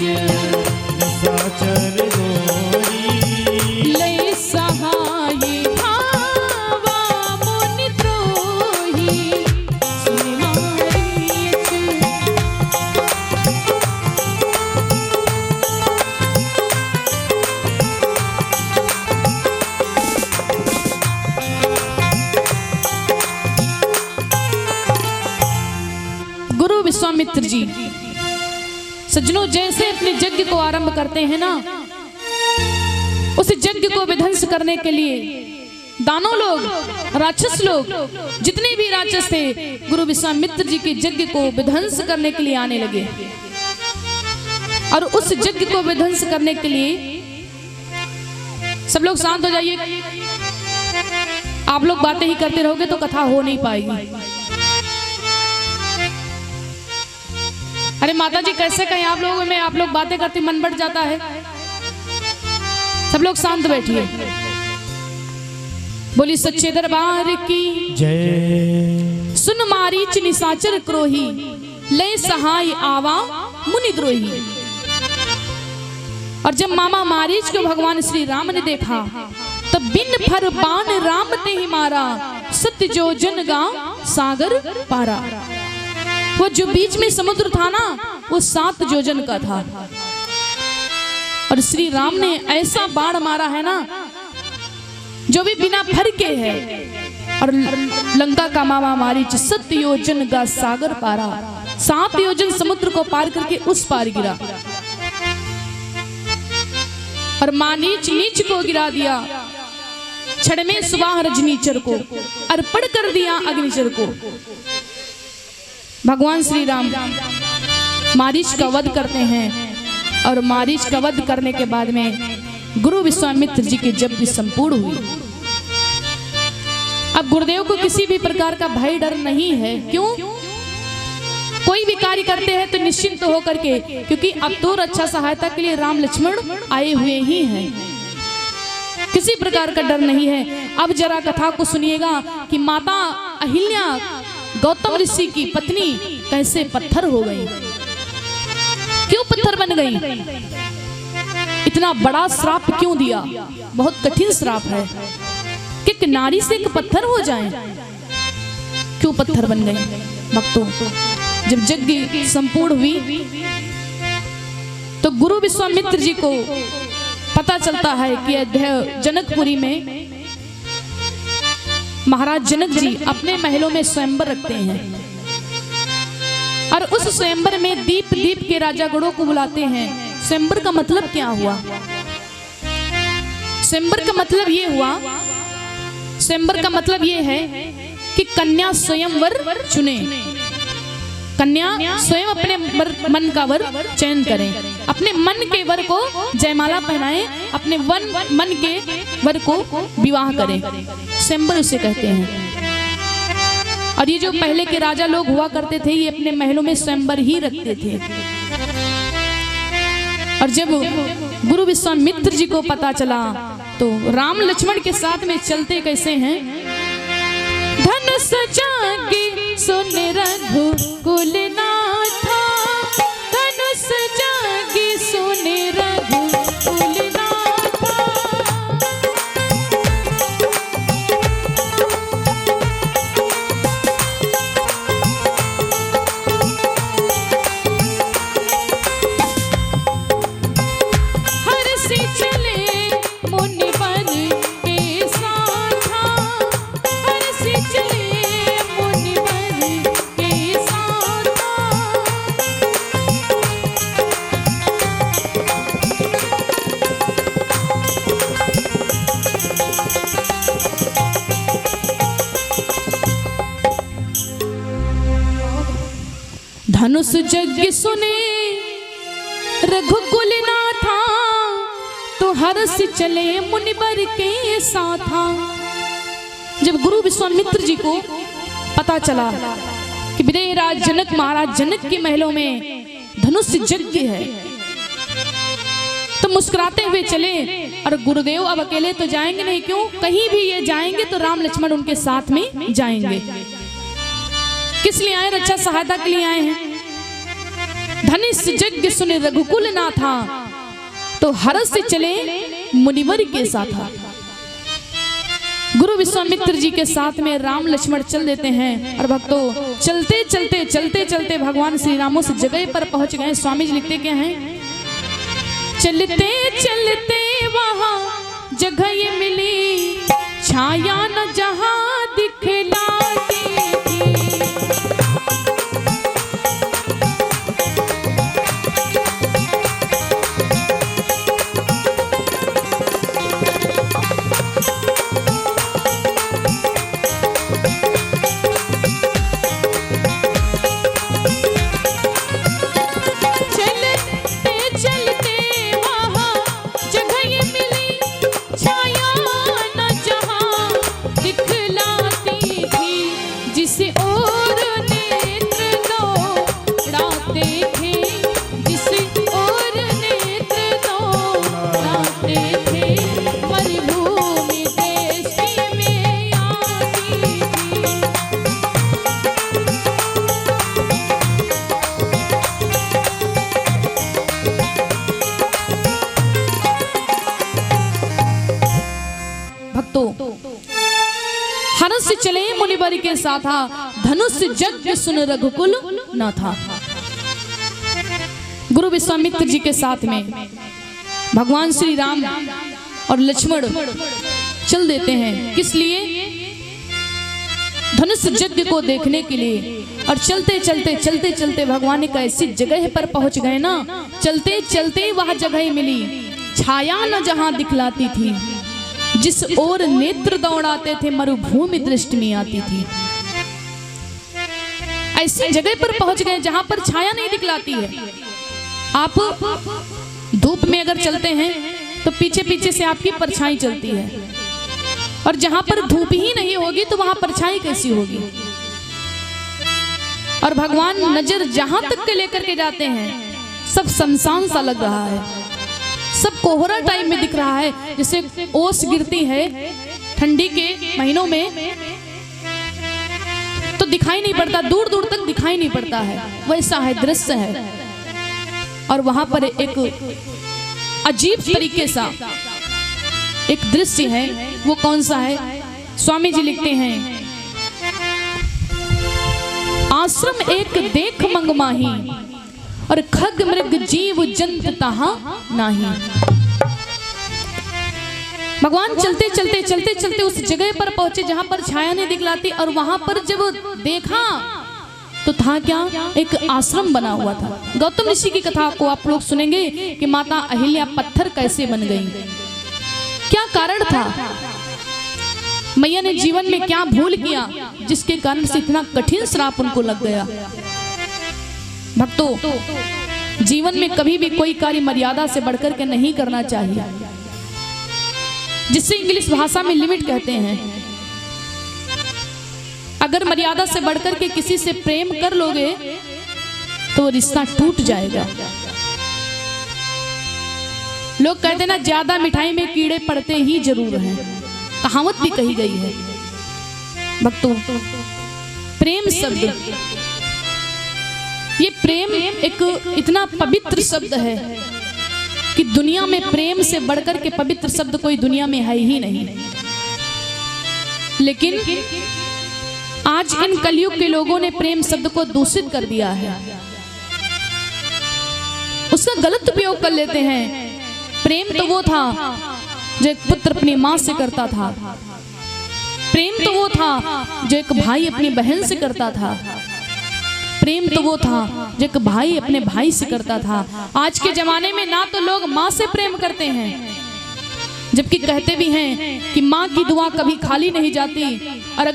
निशाचर गोरी ले सहाय भावा मुनि द्रोही सुन मारीच। गुरु विश्वामित्र जी सज्जनों जैसे अपने यज्ञ को आरंभ करते हैं ना, उस यज्ञ को विध्वंस करने के लिए दानव लोग, राक्षस लोग, जितने भी राक्षस थे गुरु विश्वामित्र जी के यज्ञ को विध्वंस करने के लिए आने लगे। और उस यज्ञ को विध्वंस करने के लिए सब लोग शांत हो जाइए। आप लोग बातें ही करते रहोगे तो कथा हो नहीं पाएगी। अरे माता जी कैसे कहें आप लोगों में, आप लोग बातें करते मन बढ़ जाता है। सब लोग शांत बैठिए। बोली सच्चे दरबार की जय। सुन मारीच निशाचर क्रोही ले सहाय आवा मुनि द्रोही। और जब मामा मारीच को भगवान श्री राम ने देखा तब बिन फर बाण राम ते ही मारा, सत्य जो जन गा सागर पारा। वो जो बीच में समुद्र था ना वो 7 योजन का था। और श्री राम ने ऐसा बाण मारा है ना जो भी बिना फर के है। और लंका का मामा मारीच 7 योजन का सागर पारा, 7 योजन समुद्र को पार करके उस पार गिरा। और मानीच नीच को गिरा दिया, क्षण में सुबाह रजनीचर को अर्पण कर दिया अग्निचर को। भगवान श्री राम मारीच का वध करते हैं। और मारीच का वध करने के बाद में गुरु विश्वामित्र जी की यज्ञ संपूर्ण हुई। अब गुरुदेव को किसी भी प्रकार का भय डर नहीं है। क्यों? कोई भी कार्य करते हैं तो निश्चिंत होकर के, क्योंकि अब तो रक्षा सहायता के लिए राम लक्ष्मण आए हुए ही हैं। किसी प्रकार का डर नहीं है। अब जरा कथा को सुनिएगा कि माता अहिल्या गौतम ऋषि की पत्नी कैसे पत्थर हो गई, क्यों पत्थर बन गई, इतना बड़ा श्राप क्यों दिया। बहुत कठिन श्राप है कि एक नारी से एक पत्थर हो जाए। क्यों पत्थर बन गई? भक्तों जब यज्ञ संपूर्ण हुई तो गुरु विश्वामित्र जी को पता चलता है कि जनकपुरी में महाराज जनक जी अपने महलों में स्वयंवर रखते हैं। और उस स्वयंवर में दीप दीप के राजा गणों को बुलाते हैं। स्वयंवर का मतलब क्या हुआ? स्वयंवर का मतलब ये हुआ, स्वयंवर का मतलब ये है कि कन्या स्वयंवर चुने। कन्या स्वयं अपने मन का वर चयन करें, अपने मन के वर को जयमाला पहनाएं, अपने मन के वर को विवाह करें। स्वयंवर उसे कहते हैं। और ये जो पहले के राजा लोग हुआ करते थे ये अपने महलों में स्वयंवर ही रखते थे। और जब गुरु विश्वामित्र जी को पता चला तो राम लक्ष्मण के साथ में चलते कैसे हैं? धनुष जागे सुन रघुकुल नाथा, धनुष जागे सुन रघुकुल नाथा। हर से चले मुनि बन के साथा, हर से चले मुनि बन के साथा। धनुष यज्ञ सुने रघुकुल नाथा, तो हर्ष चले मुनिवर के साथा। जब गुरु विश्वामित्र जी को पता चला कि विदेहराज जनक महाराज जनक के महलों में धनुष यज्ञ है तो मुस्कुराते हुए चले। और गुरुदेव अब अकेले तो जाएंगे नहीं, क्यों? कहीं भी ये जाएंगे तो राम लक्ष्मण उनके साथ में जाएंगे। किस लिए आए? रक्षा सहायता के लिए आए हैं। धनुष यज्ञ सुने रघुकुल ना था, तो हर्ष से चले मुनिवर के साथ। गुरु विश्वामित्र जी के साथ में राम लक्ष्मण चल देते हैं। और भक्तों चलते चलते चलते चलते भगवान श्री राम उस जगह पर पहुंच गए। स्वामी जी लिखते क्या हैं, चलते चलते वहां जगह ये मिली, छाया न जहां दिखलाती थी। हर्ष से चले मुनिवर के साथ, धनुष यज्ञ सुन रघुकुल न था। गुरु विश्वामित्र जी के साथ में भगवान श्री राम और लक्ष्मण चल देते हैं। किस लिए? धनुष यज्ञ को देखने के लिए। और चलते चलते चलते चलते भगवान एक ऐसी जगह पर पहुंच गए ना, चलते चलते वह जगह मिली, छाया न जहां दिखलाती थी, जिस ओर नेत्र दौड़ाते थे मरुभूमि दृष्टि में आती थी। ऐसी जगह पर पहुंच गए जहां पर छाया नहीं दिखलाती है। आप धूप में अगर चलते हैं तो पीछे पीछे से आपकी परछाई चलती है, और जहां पर धूप ही नहीं होगी तो वहां परछाई कैसी होगी। और भगवान नजर जहां तक के लेकर के जाते हैं सब सुनसान सा लग रहा है, सब कोहरा टाइम में दिख रहा है, जैसे ओस गिरती है ठंडी के महीनों में तो दिखाई नहीं पड़ता, दूर दूर तक दिखाई नहीं पड़ता है, वैसा है दृश्य है। और वहां पर एक अजीब तरीके सा एक दृश्य है, वो कौन सा है? स्वामी जी लिखते हैं, आश्रम एक देख मंगमाही, और खग मृग जीव जंत तहां नाही। भगवान चलते चलते चलते चलते उस जगह पर पहुंचे जहां पर छाया नहीं दिखलाती, और वहां पर जब देखा तो था क्या? एक आश्रम बना हुआ था। गौतम ऋषि की कथा को आप लोग सुनेंगे कि माता अहिल्या पत्थर कैसे बन गई, क्या कारण था, मैया ने जीवन में क्या भूल किया जिसके कारण से इतना कठिन श्राप उनको लग गया। भक्तों जीवन में कभी भी कोई कार्य मर्यादा से बढ़कर के नहीं करना चाहिए, जिसे इंग्लिश भाषा में लिमिट कहते हैं। अगर मर्यादा से बढ़कर के किसी से प्रेम कर लोगे तो रिश्ता टूट जाएगा। लोग कहते ना ज्यादा मिठाई में कीड़े पड़ते ही जरूर हैं, कहावत भी कही गई है। भक्तों प्रेम शब्द, ये प्रेम एक इतना पवित्र शब्द है कि दुनिया में प्रेम से बढ़कर के पवित्र शब्द कोई दुनिया में है ही नहीं। लेकिन आज इन कलयुग के लोगों ने प्रेम शब्द को दूषित कर दिया है, उसका गलत उपयोग कर लेते हैं। प्रेम तो वो था जो एक पुत्र अपनी मां से करता था, प्रेम तो वो था जो एक भाई अपनी बहन से करता था, प्रेम तो वो था जो एक भाई अपने भाई से करता था। आज के जमाने में ना तो लोग माँ से प्रेम करते हैं, जबकि कहते भी हैं कि माँ की दुआ कभी खाली नहीं जाती, और